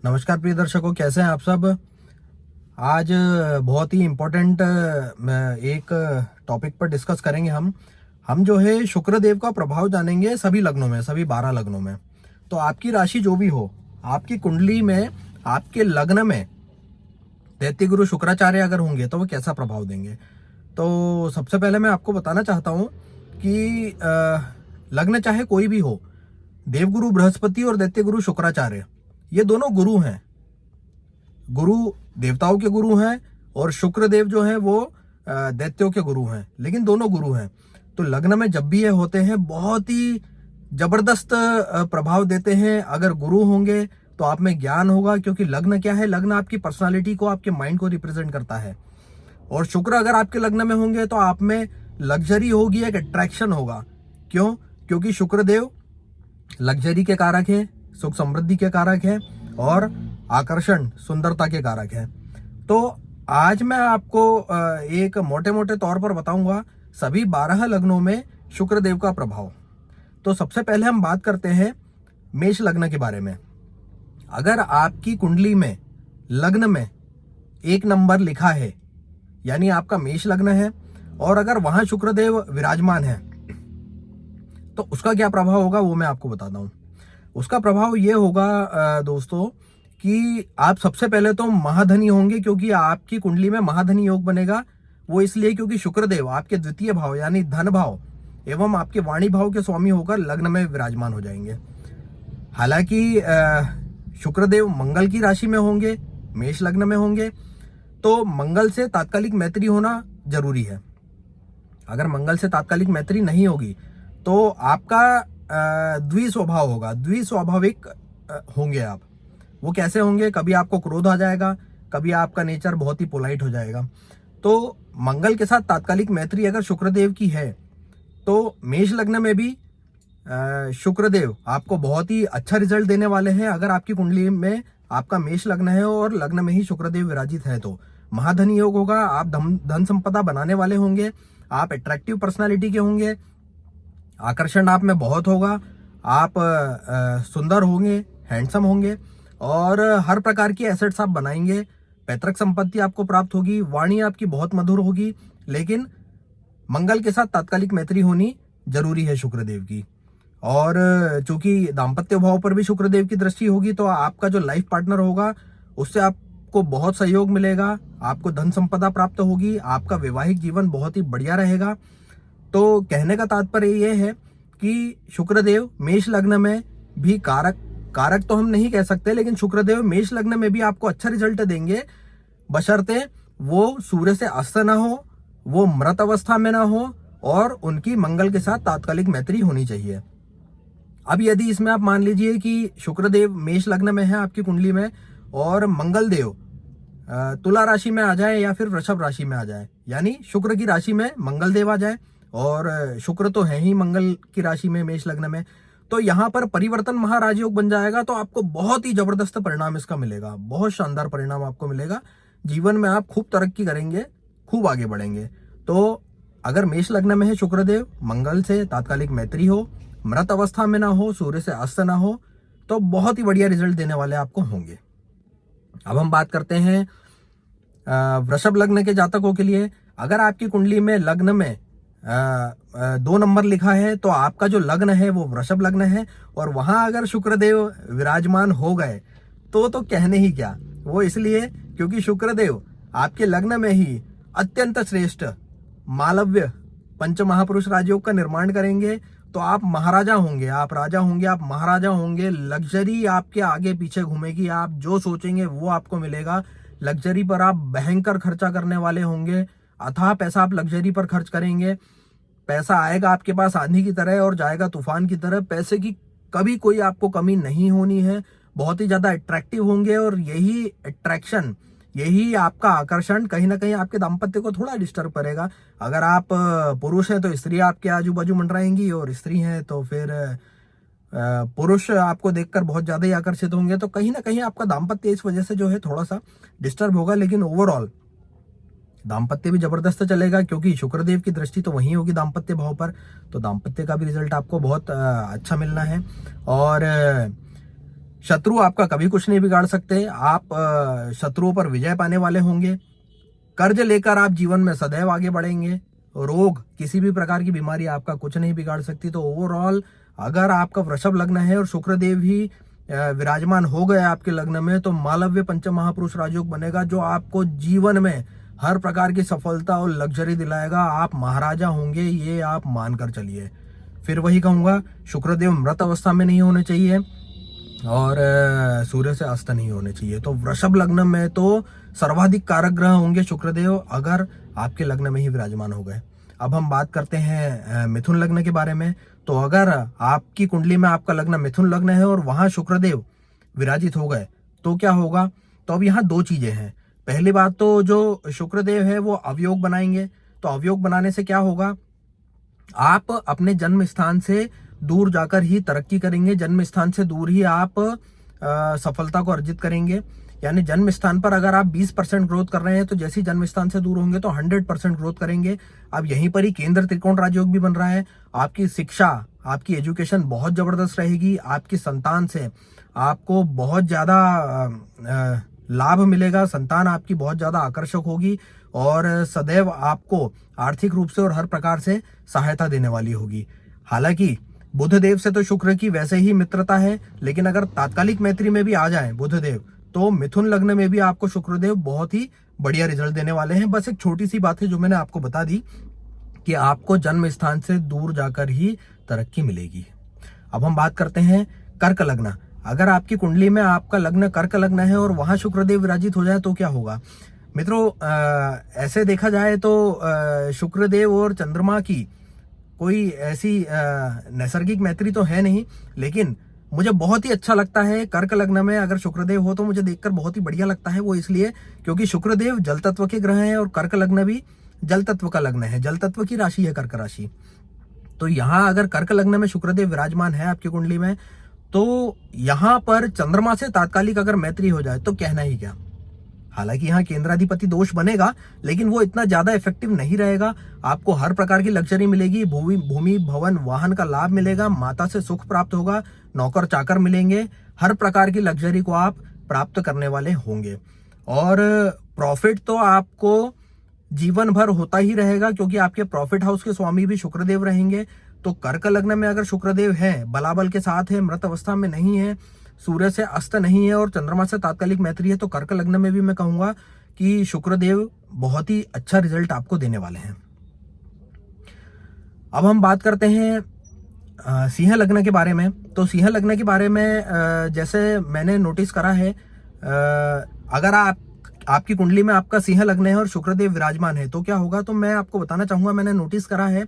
नमस्कार प्रिय दर्शकों, कैसे हैं आप सब। आज बहुत ही इम्पोर्टेंट एक टॉपिक पर डिस्कस करेंगे हम जो है शुक्र देव का प्रभाव जानेंगे सभी लग्नों में, सभी 12 लग्नों में। तो आपकी राशि जो भी हो, आपकी कुंडली में, आपके लग्न में दैत्य गुरु शुक्राचार्य अगर होंगे तो वो कैसा प्रभाव देंगे। तो सबसे पहले मैं आपको बताना चाहता हूँ कि लग्न चाहे कोई भी हो, देवगुरु बृहस्पति और दैत्य गुरु शुक्राचार्य ये दोनों गुरु हैं। गुरु देवताओं के गुरु हैं और शुक्र देव जो है वो दैत्यों के गुरु हैं, लेकिन दोनों गुरु हैं। तो लग्न में जब भी ये होते हैं बहुत ही जबरदस्त प्रभाव देते हैं। अगर गुरु होंगे तो आप में ज्ञान होगा, क्योंकि लग्न क्या है, लग्न आपकी पर्सनालिटी को, आपके माइंड को रिप्रेजेंट करता है। और शुक्र अगर आपके लग्न में होंगे तो आप में लग्जरी होगी, एक अट्रैक्शन होगा। क्यों? क्योंकि शुक्र देव लग्जरी के कारक है, सुख समृद्धि के कारक है और आकर्षण, सुंदरता के कारक है। तो आज मैं आपको एक मोटे मोटे तौर पर बताऊंगा सभी 12 लग्नों में शुक्र देव का प्रभाव। तो सबसे पहले हम बात करते हैं मेष लग्न के बारे में। अगर आपकी कुंडली में लग्न में 1 नंबर लिखा है, यानी आपका मेष लग्न है, और अगर वहां शुक्र देव विराजमान है तो उसका क्या प्रभाव होगा वो मैं आपको बताता हूं। उसका प्रभाव ये होगा दोस्तों कि आप सबसे पहले तो महाधनी होंगे, क्योंकि आपकी कुंडली में महाधनी योग बनेगा। वो इसलिए क्योंकि शुक्रदेव आपके द्वितीय भाव यानी धन भाव एवं आपके वाणी भाव के स्वामी होकर लग्न में विराजमान हो जाएंगे। हालांकि शुक्रदेव मंगल की राशि में होंगे, मेष लग्न में होंगे, तो मंगल से तात्कालिक मैत्री होना जरूरी है। अगर मंगल से तात्कालिक मैत्री नहीं होगी तो आपका द्विस्वभाव होगा, द्विस्वाभाविक होंगे आप। वो कैसे होंगे? कभी आपको क्रोध आ जाएगा, कभी आपका नेचर बहुत ही पोलाइट हो जाएगा। तो मंगल के साथ तात्कालिक मैत्री अगर शुक्रदेव की है तो मेष लग्न में भी शुक्रदेव आपको बहुत ही अच्छा रिजल्ट देने वाले हैं। अगर आपकी कुंडली में आपका मेष लग्न है और लग्न में ही शुक्रदेव विराजित है तो महाधनी योग होगा। आप धन संपदा बनाने वाले होंगे, आप अट्रैक्टिव पर्सनालिटी के होंगे, आकर्षण आप में बहुत होगा, आप सुंदर होंगे, हैंडसम होंगे और हर प्रकार की एसेट्स आप बनाएंगे। पैतृक संपत्ति आपको प्राप्त होगी, वाणी आपकी बहुत मधुर होगी, लेकिन मंगल के साथ तात्कालिक मैत्री होनी जरूरी है शुक्रदेव की। और चूंकि दाम्पत्य भाव पर भी शुक्रदेव की दृष्टि होगी तो आपका जो लाइफ पार्टनर होगा उससे आपको बहुत सहयोग मिलेगा, आपको धन संपदा प्राप्त होगी, आपका वैवाहिक जीवन बहुत ही बढ़िया रहेगा। तो कहने का तात्पर्य यह है कि शुक्रदेव मेष लग्न में भी कारक तो हम नहीं कह सकते, लेकिन शुक्रदेव मेष लग्न में भी आपको अच्छा रिजल्ट देंगे, बशर्ते वो सूर्य से अस्त ना हो, वो मृत अवस्था में ना हो और उनकी मंगल के साथ तात्कालिक मैत्री होनी चाहिए। अब यदि इसमें आप मान लीजिए कि शुक्रदेव मेष लग्न में है आपकी कुंडली में और मंगल देव तुला राशि में आ जाए या फिर वृषभ राशि में आ जाए, यानी शुक्र की राशि में मंगल देव आ जाए, और शुक्र तो है ही मंगल की राशि में मेष लग्न में, तो यहाँ पर परिवर्तन महाराज योग बन जाएगा। तो आपको बहुत ही जबरदस्त परिणाम इसका मिलेगा, बहुत शानदार परिणाम आपको मिलेगा। जीवन में आप खूब तरक्की करेंगे, खूब आगे बढ़ेंगे। तो अगर मेष लग्न में है शुक्रदेव, मंगल से तात्कालिक मैत्री हो, मृत अवस्था में ना हो, सूर्य से अस्त ना हो, तो बहुत ही बढ़िया रिजल्ट देने वाले आपको होंगे। अब हम बात करते हैं वृषभ लग्न के जातकों के लिए। अगर आपकी कुंडली में लग्न में 2 नंबर लिखा है तो आपका जो लग्न है वो वृषभ लग्न है, और वहां अगर शुक्रदेव विराजमान हो गए तो कहने ही क्या। वो इसलिए क्योंकि शुक्रदेव आपके लग्न में ही अत्यंत श्रेष्ठ मालव्य पंच महापुरुष राजयोग का निर्माण करेंगे। तो आप महाराजा होंगे, आप राजा होंगे, आप महाराजा होंगे। लग्जरी आपके आगे पीछे घूमेगी, आप जो सोचेंगे वो आपको मिलेगा। लग्जरी पर आप भयंकर खर्चा करने वाले होंगे, अथाह पैसा आप लग्जरी पर खर्च करेंगे। पैसा आएगा आपके पास आंधी की तरह और जाएगा तूफान की तरह। पैसे की कभी कोई आपको कमी नहीं होनी है। बहुत ही ज्यादा अट्रैक्टिव होंगे और यही अट्रैक्शन, यही आपका आकर्षण कहीं ना कहीं आपके दाम्पत्य को थोड़ा डिस्टर्ब करेगा। अगर आप पुरुष हैं तो स्त्री आपके आजू बाजू मंडराएंगी, और स्त्री हैं तो फिर पुरुष आपको देखकर बहुत ज्यादा ही आकर्षित होंगे। तो कहीं ना कहीं आपका दाम्पत्य इस वजह से जो है थोड़ा सा डिस्टर्ब होगा, लेकिन ओवरऑल दाम्पत्य भी जबरदस्त चलेगा, क्योंकि शुक्रदेव की दृष्टि तो वहीं होगी दाम्पत्य भाव पर। तो दाम्पत्य का भी रिजल्ट आपको बहुत अच्छा मिलना है। और शत्रु आपका कभी कुछ नहीं बिगाड़ सकते। आप शत्रुओं पर विजय पाने वाले होंगे। कर्ज लेकर आप जीवन में सदैव आगे बढ़ेंगे। रोग, किसी भी प्रकार की बीमारी आपका कुछ नहीं बिगाड़ सकती। तो ओवरऑल अगर आपका वृषभ लग्न है और शुक्रदेव ही विराजमान हो गए आपके लग्न में, तो मालव्य पंचम महापुरुष राजयोग बनेगा, जो आपको जीवन में हर प्रकार की सफलता और लग्जरी दिलाएगा। आप महाराजा होंगे, ये आप मानकर चलिए। फिर वही कहूंगा, शुक्रदेव मृत अवस्था में नहीं होने चाहिए और सूर्य से अस्त नहीं होने चाहिए। तो वृषभ लग्न में तो सर्वाधिक कारक ग्रह होंगे शुक्रदेव, अगर आपके लग्न में ही विराजमान हो गए। अब हम बात करते हैं मिथुन लग्न के बारे में। तो अगर आपकी कुंडली में आपका लग्न मिथुन लग्न है और वहां शुक्रदेव विराजित हो गए तो क्या होगा? तो अब यहाँ दो चीजें हैं। पहली बात तो जो शुक्रदेव है वो अवयोग बनाएंगे। तो अवयोग बनाने से क्या होगा? आप अपने जन्म स्थान से दूर जाकर ही तरक्की करेंगे। जन्म स्थान से दूर ही आप सफलता को अर्जित करेंगे। यानी जन्म स्थान पर अगर आप 20% ग्रोथ कर रहे हैं, तो जैसे ही जन्म स्थान से दूर होंगे तो 100% ग्रोथ करेंगे। अब यहीं पर ही केंद्र त्रिकोण राजयोग भी बन रहा है। आपकी शिक्षा, आपकी एजुकेशन बहुत जबरदस्त रहेगी। आपकी संतान से आपको बहुत ज्यादा लाभ मिलेगा। संतान आपकी बहुत ज्यादा आकर्षक होगी और सदैव आपको आर्थिक रूप से और हर प्रकार से सहायता देने वाली होगी। हालांकि बुध देव से तो शुक्र की वैसे ही मित्रता है, लेकिन अगर तात्कालिक मैत्री में भी आ जाए बुध देव, तो मिथुन लग्न में भी आपको शुक्रदेव बहुत ही बढ़िया रिजल्ट देने वाले हैं। बस एक छोटी सी बात है जो मैंने आपको बता दी कि आपको जन्म स्थान से दूर जाकर ही तरक्की मिलेगी। अब हम बात करते हैं कर्क लग्न। अगर आपकी कुंडली में आपका लग्न कर्क लग्न है और वहां शुक्रदेव विराजित हो जाए तो क्या होगा? मित्रों, ऐसे देखा जाए तो शुक्रदेव और चंद्रमा की कोई ऐसी नैसर्गिक मैत्री तो है नहीं, लेकिन मुझे बहुत ही अच्छा लगता है कर्क लग्न में अगर शुक्रदेव हो तो मुझे देखकर बहुत ही बढ़िया लगता है। वो इसलिए क्योंकि शुक्रदेव जल तत्व के ग्रह हैं और कर्क लग्न भी जल तत्व का लग्न है। जल तत्व की राशि है कर्क राशि। तो यहाँ अगर कर्क लग्न में शुक्रदेव विराजमान है आपकी कुंडली में, तो यहाँ पर चंद्रमा से तात्कालिक अगर मैत्री हो जाए तो कहना ही क्या। हालांकि यहाँ केंद्राधिपति दोष बनेगा, लेकिन वो इतना ज्यादा इफेक्टिव नहीं रहेगा। आपको हर प्रकार की लग्जरी मिलेगी। भूमि भवन वाहन का लाभ मिलेगा। माता से सुख प्राप्त होगा। नौकर चाकर मिलेंगे। हर प्रकार की लग्जरी को आप प्राप्त करने वाले होंगे और प्रॉफिट तो आपको जीवन भर होता ही रहेगा, क्योंकि आपके प्रॉफिट हाउस के स्वामी भी शुक्रदेव रहेंगे। तो कर्क लग्न में अगर शुक्रदेव है, बलाबल के साथ है, मृत अवस्था में नहीं है, सूर्य से अस्त नहीं है और चंद्रमा से तात्कालिक मैत्री है, तो कर्क लग्न में भी मैं कहूंगा कि शुक्रदेव बहुत ही अच्छा रिजल्ट आपको देने वाले हैं। अब हम बात करते हैं सिंह लग्न के बारे में। तो सिंह लग्न के बारे में जैसे मैंने नोटिस करा है, अगर आपकी कुंडली में आपका सिंह लग्न है और शुक्रदेव विराजमान है तो क्या होगा? तो मैं आपको बताना चाहूंगा, मैंने नोटिस करा है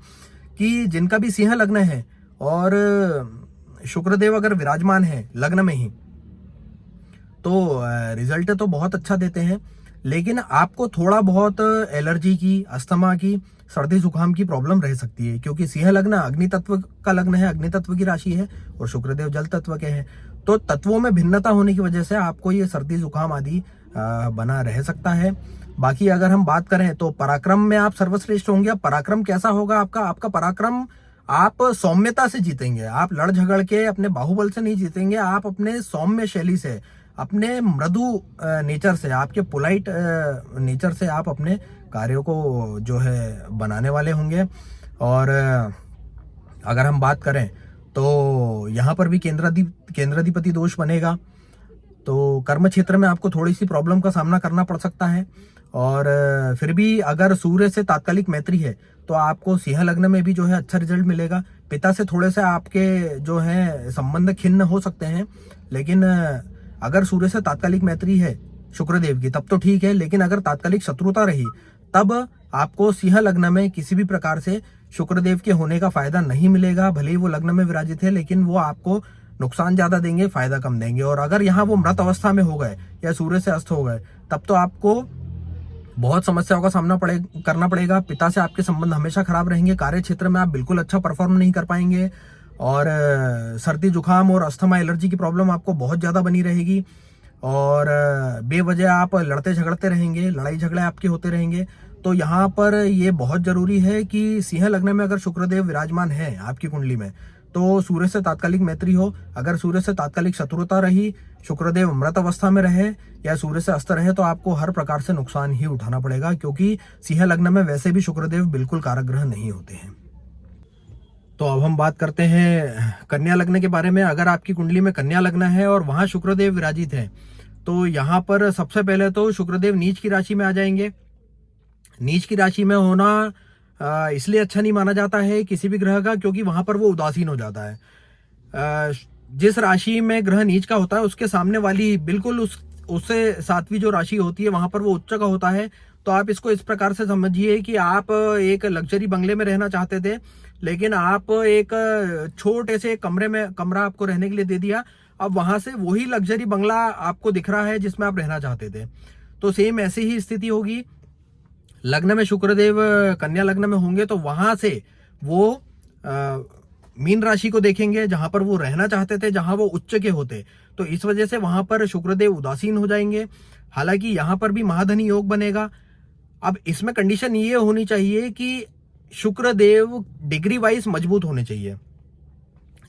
कि जिनका भी सिंह लग्न है और शुक्रदेव अगर विराजमान है लग्न में ही, तो रिजल्ट तो बहुत अच्छा देते हैं, लेकिन आपको थोड़ा बहुत एलर्जी की, अस्थमा की, सर्दी जुकाम की प्रॉब्लम रह सकती है, क्योंकि सिंह लग्न अग्नि तत्व का लग्न है, अग्नि तत्व की राशि है और शुक्रदेव जल तत्व के हैं। तो तत्वों में भिन्नता होने की वजह से आपको ये सर्दी जुकाम आदि बना रह सकता है। बाकी अगर हम बात करें तो पराक्रम में आप सर्वश्रेष्ठ होंगे। पराक्रम कैसा होगा आपका पराक्रम? आप सौम्यता से जीतेंगे। आप लड़ झगड़ के अपने बाहुबल से नहीं जीतेंगे। आप अपने सौम्य शैली से, अपने मृदु नेचर से, आपके पोलाइट नेचर से आप अपने कार्यों को जो है बनाने वाले होंगे। और अगर हम बात करें तो यहाँ पर भी केंद्राधिपति दोष बनेगा, तो कर्म क्षेत्र में आपको थोड़ी सी प्रॉब्लम का सामना करना पड़ सकता है। और फिर भी अगर सूर्य से तात्कालिक मैत्री है तो आपको सिंह लग्न में भी जो है अच्छा रिजल्ट मिलेगा। पिता से थोड़े से आपके जो है संबंध खिन्न हो सकते हैं, लेकिन अगर सूर्य से तात्कालिक मैत्री है शुक्रदेव की तब तो ठीक है, लेकिन अगर तात्कालिक शत्रुता रही तब आपको सिंह लग्न में किसी भी प्रकार से शुक्रदेव के होने का फायदा नहीं मिलेगा। भले ही वो लग्न में विराजित है, लेकिन वो आपको नुकसान ज्यादा देंगे, फायदा कम देंगे। और अगर यहाँ वो मृत अवस्था में हो गए या सूर्य से अस्त हो गए, तब तो आपको बहुत समस्याओं का सामना करना पड़ेगा। पिता से आपके संबंध हमेशा खराब रहेंगे। कार्य क्षेत्र में आप बिल्कुल अच्छा परफॉर्म नहीं कर पाएंगे और सर्दी जुकाम और अस्थमा एलर्जी की प्रॉब्लम आपको बहुत ज्यादा बनी रहेगी और बेवजह आप लड़ते झगड़ते रहेंगे, लड़ाई झगड़े आपके होते रहेंगे। तो यहाँ पर ये बहुत जरूरी है कि सिंह लग्न में अगर शुक्रदेव विराजमान है आपकी कुंडली में, तो सूर्य से तात्कालिक मैत्री हो, अगर सूर्य से तात्कालिक शत्रुता रही, शुक्रदेव मृत अवस्था में रहे या सूर्य से अस्त रहे, तो आपको हर प्रकार से नुकसान ही उठाना पड़ेगा, क्योंकि सिंह लग्न में वैसे भी शुक्रदेव बिल्कुल कारक ग्रह नहीं होते हैं। तो अब हम बात करते हैं कन्या लग्न के बारे में। अगर आपकी कुंडली में कन्या लग्न है और वहां शुक्रदेव विराजित है, तो यहाँ पर सबसे पहले तो शुक्रदेव नीच की राशि में आ जाएंगे। नीच की राशि में होना इसलिए अच्छा नहीं माना जाता है किसी भी ग्रह का, क्योंकि वहां पर वो उदासीन हो जाता है। जिस राशि में ग्रह नीच का होता है उसके सामने वाली बिल्कुल उससे सातवीं जो राशि होती है वहां पर वो उच्च का होता है। तो आप इसको इस प्रकार से समझिए कि आप एक लग्जरी बंगले में रहना चाहते थे, लेकिन आप एक छोटे से कमरा आपको रहने के लिए दे दिया। अब वहां से वही लग्जरी बंगला आपको दिख रहा है जिसमें आप रहना चाहते थे। तो सेम ऐसी ही स्थिति होगी। लग्न में शुक्रदेव कन्या लग्न में होंगे तो वहां से वो मीन राशि को देखेंगे जहां पर वो रहना चाहते थे, जहां वो उच्च के होते। तो इस वजह से वहां पर शुक्रदेव उदासीन हो जाएंगे। हालांकि यहां पर भी महाधनी योग बनेगा। अब इसमें कंडीशन ये होनी चाहिए कि शुक्रदेव डिग्री वाइज मजबूत होने चाहिए।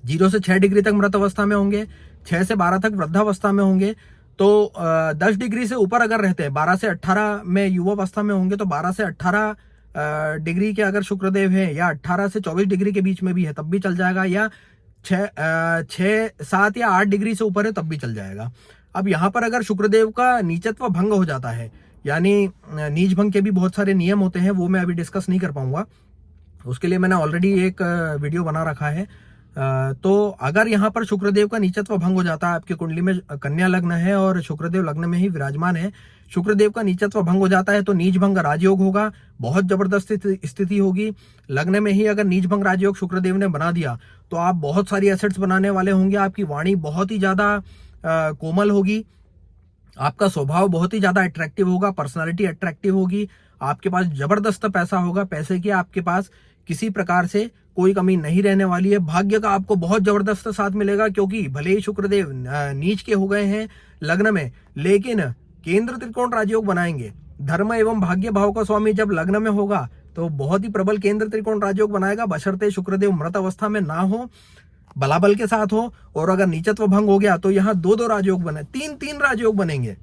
0 से 6 डिग्री तक मृत अवस्था में होंगे, 6 से 12 तक वृद्धावस्था में होंगे। तो 10 डिग्री से ऊपर अगर रहते हैं, 12 से 18 में युवावस्था में होंगे, तो 12 से 18 डिग्री के अगर शुक्रदेव है, या 18 से 24 डिग्री के बीच में भी है तब भी चल जाएगा, या 6, 7 या 8 डिग्री से ऊपर है तब भी चल जाएगा। अब यहाँ पर अगर शुक्रदेव का नीचत्व भंग हो जाता है, यानी नीच भंग के भी बहुत सारे नियम होते हैं, वो मैं अभी डिस्कस नहीं कर पाऊंगा, उसके लिए मैंने ऑलरेडी एक वीडियो बना रखा है। तो अगर यहाँ पर शुक्रदेव का नीचत्व भंग हो जाता है, आपकी कुंडली में कन्या लग्न है और शुक्रदेव लग्न में ही विराजमान है, शुक्रदेव का नीचत्व भंग हो जाता है, तो नीच भंग राजयोग होगा। बहुत जबरदस्त स्थिति होगी। लग्न में ही अगर नीच भंग राजयोग शुक्रदेव ने बना दिया तो आप बहुत सारी एसेट्स बनाने वाले होंगे। आपकी वाणी बहुत ही ज्यादा कोमल होगी, आपका स्वभाव बहुत ही ज्यादा अट्रैक्टिव होगा, पर्सनालिटी अट्रैक्टिव होगी, आपके पास जबरदस्त पैसा होगा, पैसे की आपके पास किसी प्रकार से कोई कमी नहीं रहने वाली है। भाग्य का आपको बहुत जबरदस्त साथ मिलेगा, क्योंकि भले ही शुक्रदेव नीच के हो गए हैं लग्न में, लेकिन केंद्र त्रिकोण राजयोग बनाएंगे। धर्म एवं भाग्य भाव का स्वामी जब लग्न में होगा तो बहुत ही प्रबल केंद्र त्रिकोण राजयोग बनाएगा, बशर्ते शुक्रदेव मृत अवस्था में ना हो, बलाबल के साथ हो। और अगर नीचत्व भंग हो गया तो यहाँ 2-2 राजयोग बने, 3-3 राजयोग बनेंगे।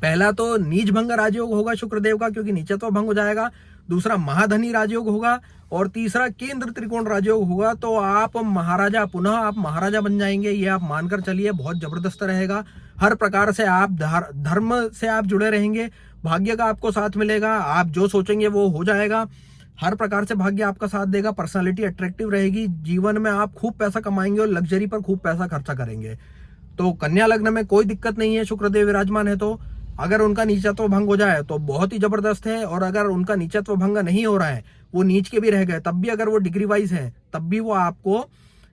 पहला तो नीच भंग राजयोग होगा शुक्रदेव का, क्योंकि नीचत्व भंग हो जाएगा। दूसरा महाधनी राजयोग होगा और तीसरा केंद्र त्रिकोण राजयोग होगा। तो आप महाराजा, पुनः आप महाराजा बन जाएंगे, ये आप मानकर चलिए। बहुत जबरदस्त रहेगा। हर प्रकार से आप धर्म से आप जुड़े रहेंगे, भाग्य का आपको साथ मिलेगा, आप जो सोचेंगे वो हो जाएगा। हर प्रकार से भाग्य आपका साथ देगा, पर्सनालिटी अट्रैक्टिव रहेगी, जीवन में आप खूब पैसा कमाएंगे और लग्जरी पर खूब पैसा खर्चा करेंगे। तो कन्या लग्न में कोई दिक्कत नहीं है, शुक्रदेव विराजमान है। तो अगर उनका नीचत्व भंग हो जाए तो बहुत ही जबरदस्त है, और अगर उनका नीचत्व भंग नहीं हो रहा है, वो नीच के भी रह गए, तब भी अगर वो डिग्री वाइज है, तब भी वो आपको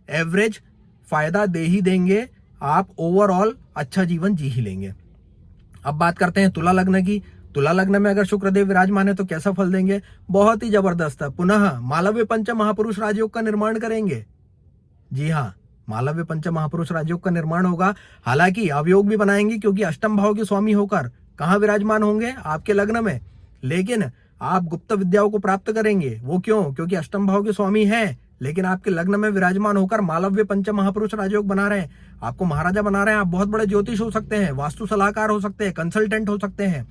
एवरेज फायदा दे ही देंगे। आप ओवरऑल अच्छा जीवन जी ही लेंगे। अब बात करते हैं तुला लग्न की। तुला लग्न में अगर शुक्रदेव विराजमान है तो कैसा फल देंगे? बहुत ही जबरदस्त है। पुनः मालव्य पंच महापुरुष राजयोग का निर्माण करेंगे। जी हाँ, मालव्य पंच महापुरुष राजयोग का निर्माण होगा। हालांकि अवयोग भी बनाएंगे, क्योंकि अष्टम भाव के स्वामी होकर कहाँ विराजमान होंगे? आपके लग्न में। लेकिन आप गुप्त विद्याओं को प्राप्त करेंगे। वो क्यों? क्योंकि अष्टम भाव के स्वामी है, लेकिन आपके लग्न में विराजमान होकर मालव्य पंच महापुरुष राजयोग बना रहे हैं, आपको महाराजा बना रहे हैं। आप बहुत बड़े ज्योतिष हो सकते हैं, वास्तु सलाहकार हो सकते हैं, कंसल्टेंट हो सकते हैं,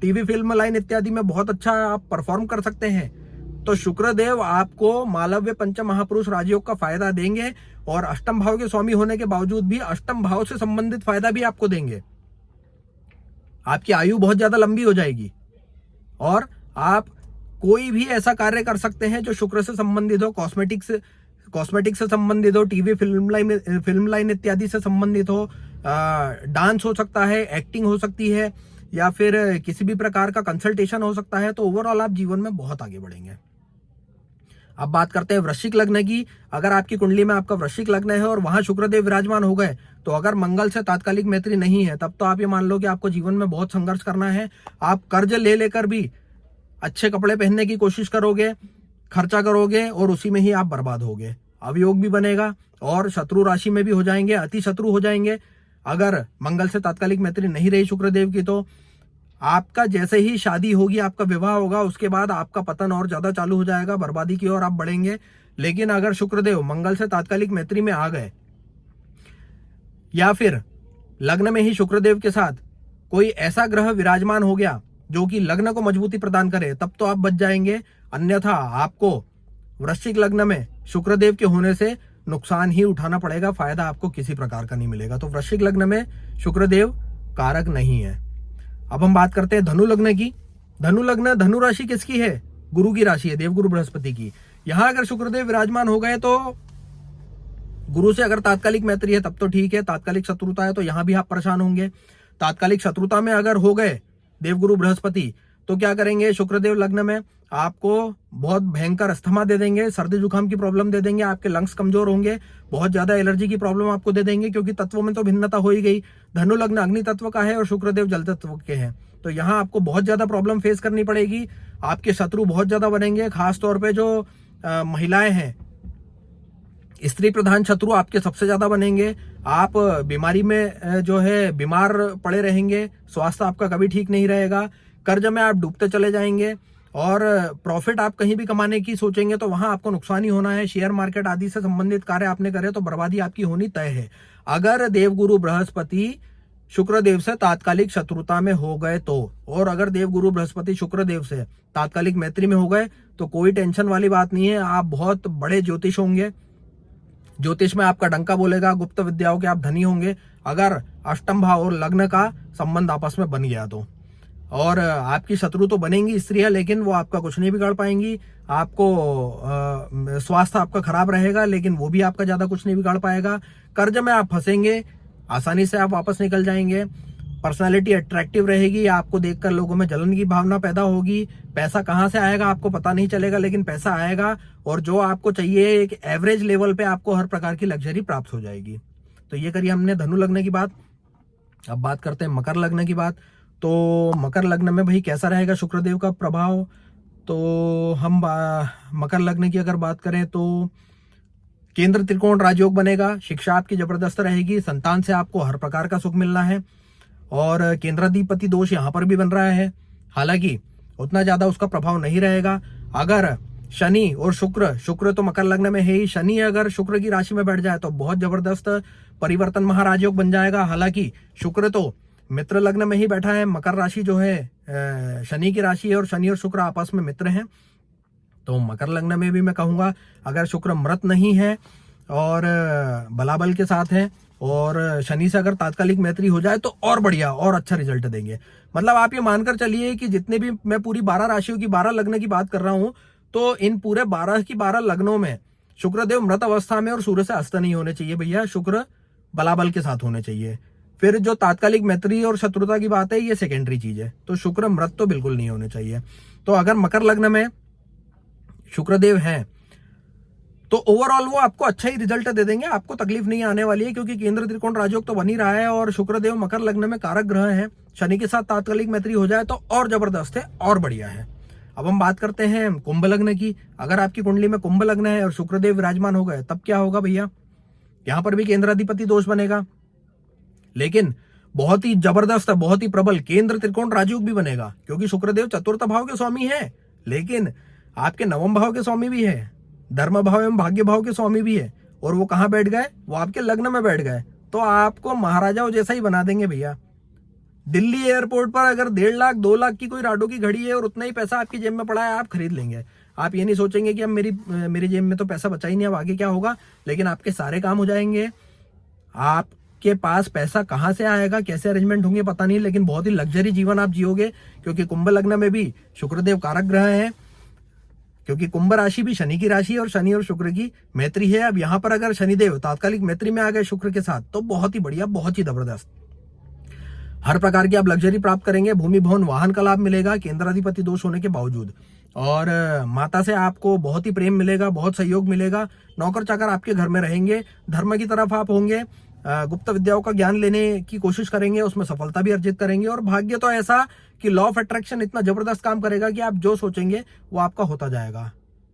टीवी फिल्म लाइन इत्यादि में बहुत अच्छा आप परफॉर्म कर सकते हैं। तो शुक्रदेव आपको मालव्य पंच महापुरुष राजयोग का फायदा देंगे, और अष्टम भाव के स्वामी होने के बावजूद भी अष्टम भाव से संबंधित फायदा भी आपको देंगे। आपकी आयु बहुत ज्यादा लंबी हो जाएगी, और आप कोई भी ऐसा कार्य कर सकते हैं जो शुक्र से संबंधित हो, कॉस्मेटिक्स से संबंधित हो, टीवी फिल्म लाइन इत्यादि से संबंधित हो, डांस हो सकता है, एक्टिंग हो सकती है, या फिर किसी भी प्रकार का कंसल्टेशन हो सकता है। तो ओवरऑल आप जीवन में बहुत आगे बढ़ेंगे। अब बात करते हैं वृश्चिक लग्न की। अगर आपकी कुंडली में आपका वृश्चिक लग्न है और वहां शुक्रदेव विराजमान हो गए, तो अगर मंगल से तात्कालिक मैत्री नहीं है, तब तो आप ये मान लो कि आपको जीवन में बहुत संघर्ष करना है। आप कर्ज ले लेकर भी अच्छे कपड़े पहनने की कोशिश करोगे, खर्चा करोगे, और उसी में ही आप बर्बाद होगे। अवयोग भी बनेगा और शत्रु राशि में भी हो जाएंगे, अति शत्रु हो जाएंगे। अगर मंगल से तात्कालिक मैत्री नहीं रही शुक्रदेव की, तो आपका जैसे ही शादी होगी, आपका विवाह होगा, उसके बाद आपका पतन और ज्यादा चालू हो जाएगा, बर्बादी की ओर आप बढ़ेंगे। लेकिन अगर शुक्रदेव मंगल से तात्कालिक मैत्री में आ गए या फिर लग्न में ही शुक्रदेव के साथ कोई ऐसा ग्रह विराजमान हो गया जो कि लग्न को मजबूती प्रदान करे, तब तो आप बच जाएंगे। अन्यथा आपको वृश्चिक लग्न में शुक्रदेव के होने से नुकसान ही उठाना पड़ेगा, फायदा आपको किसी प्रकार का नहीं मिलेगा। तो वृश्चिक लग्न में शुक्रदेव कारक नहीं है। अब हम बात करते हैं धनु लग्न की। धनु लग्न, धनु राशि किसकी है? गुरु की राशि है, देवगुरु बृहस्पति की। यहां अगर शुक्रदेव विराजमान हो गए तो गुरु से अगर तात्कालिक मैत्री है तब तो ठीक है, तात्कालिक शत्रुता है तो यहां भी आप परेशान होंगे। तात्कालिक शत्रुता में अगर हो गए देवगुरु बृहस्पति तो क्या करेंगे? शुक्रदेव लग्न में आपको बहुत भयंकर अस्थमा दे देंगे, सर्दी जुकाम की प्रॉब्लम दे देंगे, आपके लंग्स कमजोर होंगे, बहुत ज्यादा एलर्जी की प्रॉब्लम आपको दे देंगे, क्योंकि तत्वों में तो भिन्नता हो ही गई। धनु लग्न अग्नि तत्व का है और शुक्रदेव जल तत्व के हैं, तो यहाँ आपको बहुत ज्यादा प्रॉब्लम फेस करनी पड़ेगी। आपके शत्रु बहुत ज्यादा बनेंगे, खासतौर पर जो महिलाएं हैं, स्त्री प्रधान शत्रु आपके सबसे ज्यादा बनेंगे। आप बीमारी में जो है बीमार पड़े रहेंगे, स्वास्थ्य आपका कभी ठीक नहीं रहेगा, कर्ज में आप डूबते चले जाएंगे और प्रॉफिट आप कहीं भी कमाने की सोचेंगे तो वहां आपको नुकसान ही होना है। शेयर मार्केट आदि से संबंधित कार्य आपने करे तो बर्बादी आपकी होनी तय है। अगर देवगुरु बृहस्पति शुक्रदेव से तात्कालिक शत्रुता में हो गए तो, और अगर देवगुरु बृहस्पति शुक्रदेव से तात्कालिक मैत्री में हो गए तो कोई टेंशन वाली बात नहीं है। आप बहुत बड़े ज्योतिष होंगे, ज्योतिष में आपका डंका बोलेगा, गुप्त विद्याओं के आप धनी होंगे अगर अष्टम भाव और लग्न का संबंध आपस में बन गया तो। और आपकी शत्रु तो बनेंगी स्त्रियां, लेकिन वो आपका कुछ नहीं बिगाड़ पाएंगी। आपको स्वास्थ्य आपका खराब रहेगा, लेकिन वो भी आपका ज्यादा कुछ नहीं बिगाड़ पाएगा। कर्ज में आप फंसेंगे, आसानी से आप वापस निकल जाएंगे। पर्सनालिटी अट्रैक्टिव रहेगी, आपको देखकर लोगों में जलन की भावना पैदा होगी। पैसा कहाँ से आएगा आपको पता नहीं चलेगा, लेकिन पैसा आएगा और जो आपको चाहिए एक एवरेज लेवल पे आपको हर प्रकार की लग्जरी प्राप्त हो जाएगी। तो ये करिए हमने धनु लग्न की बात। अब बात करते हैं मकर लग्न की बात। तो मकर लग्न में भाई कैसा रहेगा शुक्रदेव का प्रभाव? तो हम मकर लग्न की अगर बात करें तो केंद्र त्रिकोण राजयोग बनेगा, शिक्षा आपकी जबरदस्त रहेगी, संतान से आपको हर प्रकार का सुख मिलना है और केंद्राधिपति दोष यहाँ पर भी बन रहा है, हालांकि उतना ज्यादा उसका प्रभाव नहीं रहेगा। अगर शनि और शुक्र तो मकर लग्न में है ही, शनि अगर शुक्र की राशि में बैठ जाए तो बहुत जबरदस्त परिवर्तन महाराजयोग बन जाएगा। हालांकि शुक्र तो मित्र लग्न में ही बैठा है, मकर राशि जो है शनि की राशि है और शनि और शुक्र आपस में मित्र हैं। तो मकर लग्न में भी मैं कहूंगा अगर शुक्र मृत नहीं है और बलाबल के साथ है और शनि से अगर तात्कालिक मैत्री हो जाए तो और बढ़िया और अच्छा रिजल्ट देंगे। मतलब आप ये मानकर चलिए कि जितने भी मैं पूरी 12 राशियों की 12 लग्न की बात कर रहा हूं, तो इन पूरे 12 की 12 लग्नों में शुक्रदेव मृत अवस्था में और सूर्य से अस्त नहीं होने चाहिए भैया, शुक्र बलाबल के साथ होने चाहिए। फिर जो तात्कालिक मैत्री और शत्रुता की बात है ये सेकेंडरी चीज है, तो शुक्र मृत तो बिल्कुल नहीं होने चाहिए। तो अगर मकर लग्न में शुक्रदेव हैं तो ओवरऑल वो आपको अच्छा ही रिजल्ट दे देंगे, आपको तकलीफ नहीं आने वाली है, क्योंकि केंद्र त्रिकोण राजयोग तो बन ही रहा है और शुक्रदेव मकर लग्न में कारक ग्रह हैं। शनि के साथ तात्कालिक मैत्री हो जाए तो और जबरदस्त है और बढ़िया है। अब हम बात करते हैं कुंभ लग्न की। अगर आपकी कुंडली में कुंभ लग्न है और शुक्रदेव विराजमान हो गए तब क्या होगा भैया? यहां पर भी केंद्राधिपति दोष बनेगा, लेकिन बहुत ही जबरदस्त, बहुत ही प्रबल केंद्र त्रिकोण राजयोग भी बनेगा, क्योंकि शुक्रदेव चतुर्थ भाव के स्वामी है, लेकिन आपके नवम भाव के स्वामी भी है, धर्म भाव एवं भाग्य भाव के स्वामी भी है। और वो कहां बैठ गए? वो आपके लग्न में बैठ गए, तो आपको महाराजाओं जैसा ही बना देंगे भैया। दिल्ली एयरपोर्ट पर अगर 1.5 लाख 2 लाख की कोई राडो की घड़ी है और उतना ही पैसा आपकी जेब में पड़ा है, आप खरीद लेंगे। आप ये नहीं सोचेंगे कि अब मेरी जेब में तो पैसा बचा ही नहीं, अब आगे क्या होगा, लेकिन आपके सारे काम हो जाएंगे। आपके पास पैसा कहां से आएगा, कैसे अरेंजमेंट होंगे पता नहीं, लेकिन बहुत ही लग्जरी जीवन आप जियोगे, क्योंकि कुंभ लग्न में भी शुक्रदेव कारक ग्रह है, क्योंकि कुंभ राशि भी शनि की राशि है और शनि और शुक्र की मैत्री है। अब यहां पर अगर शनिदेव तात्कालिक मैत्री में आ गए शुक्र के साथ तो बहुत ही बढ़िया, बहुत ही जबरदस्त, हर प्रकार की आप लग्जरी प्राप्त करेंगे। भूमि भवन वाहन का लाभ मिलेगा केंद्राधिपति दोष होने के बावजूद, और माता से आपको बहुत ही प्रेम मिलेगा, बहुत सहयोग मिलेगा। नौकर चाकर आपके घर में रहेंगे, धर्म की तरफ आप होंगे, गुप्त विद्याओं का ज्ञान लेने की कोशिश करेंगे, उसमें सफलता भी अर्जित करेंगे। और भाग्य तो ऐसा कि लॉ ऑफ अट्रैक्शन इतना जबरदस्त काम करेगा कि आप जो सोचेंगे वो आपका होता जाएगा।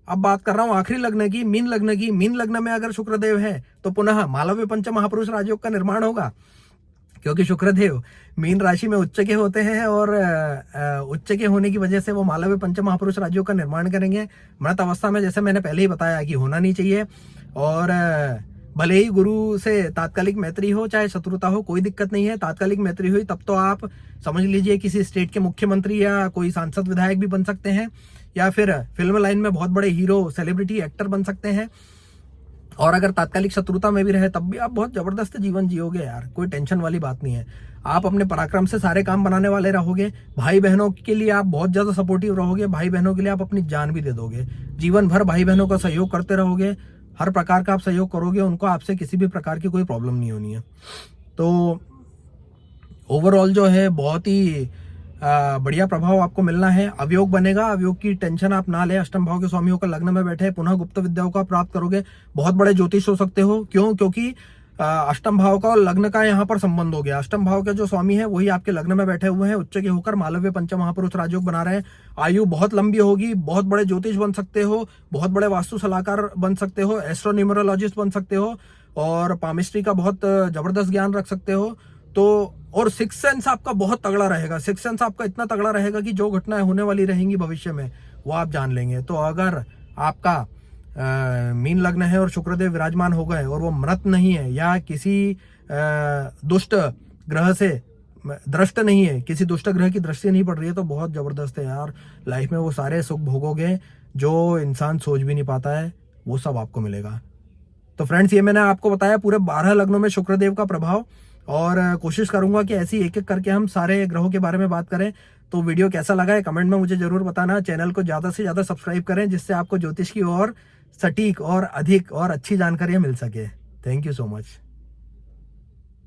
अब बात कर रहा हूं आखिरी लग्न की, मीन लग्न की। मीन लग्न में अगर शुक्रदेव है तो पुनः मालव्य पंच महापुरुष राजयोग का निर्माण होगा। क्योंकि शुक्रदेव मीन राशि में उच्च के होते हैं और उच्च के होने की वजह से वो मालव्य पंच महापुरुष राज्यों का निर्माण करेंगे मृत अवस्था में, जैसे मैंने पहले ही बताया कि होना नहीं चाहिए। और भले ही गुरु से तात्कालिक मैत्री हो चाहे शत्रुता हो, कोई दिक्कत नहीं है। तात्कालिक मैत्री हुई तब तो आप समझ लीजिए किसी स्टेट के मुख्यमंत्री या कोई सांसद विधायक भी बन सकते हैं, या फिर फिल्म लाइन में बहुत बड़े हीरो सेलिब्रिटी एक्टर बन सकते हैं। और अगर तात्कालिक शत्रुता में भी रहे तब भी आप बहुत जबरदस्त जीवन जियोगे यार, कोई टेंशन वाली बात नहीं है। आप अपने पराक्रम से सारे काम बनाने वाले रहोगे। भाई बहनों के लिए आप बहुत ज्यादा सपोर्टिव रहोगे। भाई बहनों के लिए आप अपनी जान भी दे दोगे। जीवन भर भाई बहनों का सहयोग करते रहोगे। हर प्रकार का आप सहयोग करोगे, उनको आपसे किसी भी प्रकार की कोई प्रॉब्लम नहीं होनी है। तो ओवरऑल जो है बहुत ही बढ़िया प्रभाव आपको मिलना है। अवयोग बनेगा, अवयोग की टेंशन आप ना ले। अष्टम भाव के स्वामी होकर लग्न में बैठे, पुनः गुप्त विद्याओं का प्राप्त करोगे। बहुत बड़े ज्योतिष हो सकते हो। क्यों? क्योंकि अष्टम भाव का और लग्न का यहाँ पर संबंध हो गया। अष्टम भाव के जो स्वामी है वही आपके लग्न में बैठे हुए हैं, उच्च के होकर मालव्य पंच महापुरुष राजयोग बना रहे हैं। आयु बहुत लंबी होगी, बहुत बड़े ज्योतिष बन सकते हो, बहुत बड़े वास्तु सलाहकार बन सकते हो, एस्ट्रोन्यूमरोलॉजिस्ट बन सकते हो, और पामिस्ट्री का बहुत जबरदस्त ज्ञान रख सकते हो। तो और सिक्स सेंस आपका बहुत तगड़ा रहेगा। सिक्स सेंस आपका इतना तगड़ा रहेगा कि जो घटनाएं होने वाली रहेंगी भविष्य में वो आप जान लेंगे। तो अगर आपका मीन लग्न है और शुक्रदेव विराजमान हो गए और वो मृत नहीं है या किसी दुष्ट ग्रह से दृष्ट नहीं है, किसी दुष्ट ग्रह की दृष्टि नहीं पड़ रही है, तो बहुत जबरदस्त है यार। लाइफ में वो सारे सुख भोगोगे जो इंसान सोच भी नहीं पाता है, वो सब आपको मिलेगा। तो फ्रेंड्स, ये मैंने आपको बताया पूरे 12 लग्नों में शुक्रदेव का प्रभाव, और कोशिश करूंगा कि ऐसी एक एक करके हम सारे ग्रहों के बारे में बात करें। तो वीडियो कैसा लगा है कमेंट में मुझे जरूर बताना। चैनल को ज्यादा से ज्यादा सब्सक्राइब करें जिससे आपको ज्योतिष की और सटीक और अधिक और अच्छी जानकारियां मिल सके। Thank you so much.